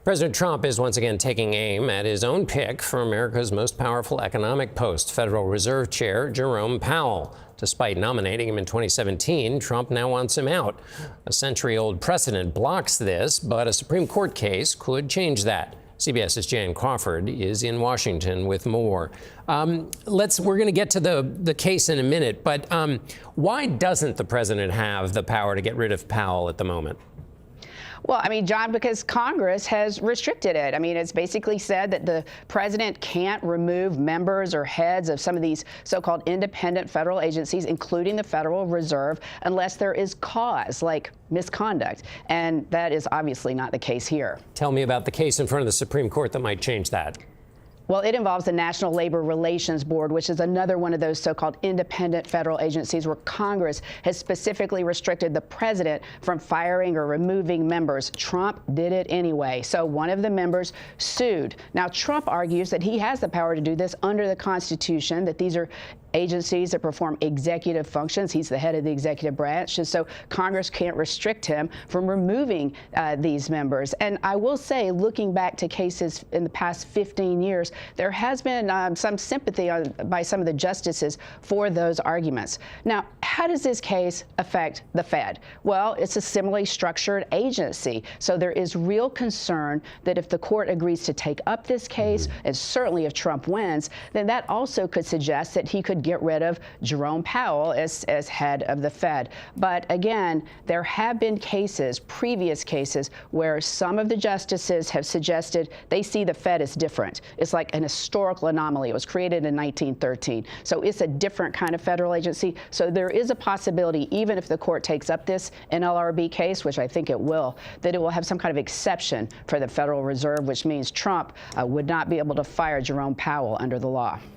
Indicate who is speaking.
Speaker 1: President Trump is once again taking aim at his own pick for America's most powerful economic post, Federal Reserve Chair Jerome Powell. Despite nominating him in 2017, Trump now wants him out. A century-old precedent blocks this, but a Supreme Court case could change that. CBS's Crawford is in Washington with more. We're going to get to the case in a minute, but why doesn't the president have the power to get rid of Powell at the moment?
Speaker 2: Well, I mean, John, because Congress has restricted it. I mean, it's basically said that the president can't remove members or heads of some of these so-called independent federal agencies, including the Federal Reserve, unless there is cause, like misconduct. And that is obviously not the case here.
Speaker 1: Tell me about the case in front of the Supreme Court that might change that.
Speaker 2: Well, it involves the National Labor Relations Board, which is another one of those so-called independent federal agencies where Congress has specifically restricted the president from firing or removing members. Trump did it anyway. So one of the members sued. Now, Trump argues that he has the power to do this under the Constitution, that these are agencies that perform executive functions. He's the head of the executive branch, and so Congress can't restrict him from removing these members. And I will say, looking back to cases in the past 15 years, there has been some sympathy by some of the justices for those arguments. Now, how does this case affect the Fed? Well, it's a similarly structured agency, so there is real concern that if the court agrees to take up this case, and certainly if Trump wins, then that also could suggest that he could get rid of Jerome Powell as head of the Fed. But again, there have been cases, previous cases, where some of the justices have suggested they see the Fed as different. It's like an historical anomaly. It was created in 1913. So it's a different kind of federal agency. So there is a possibility, even if the court takes up this NLRB case, which I think it will, that it will have some kind of exception for the Federal Reserve, which means Trump would not be able to fire Jerome Powell under the law.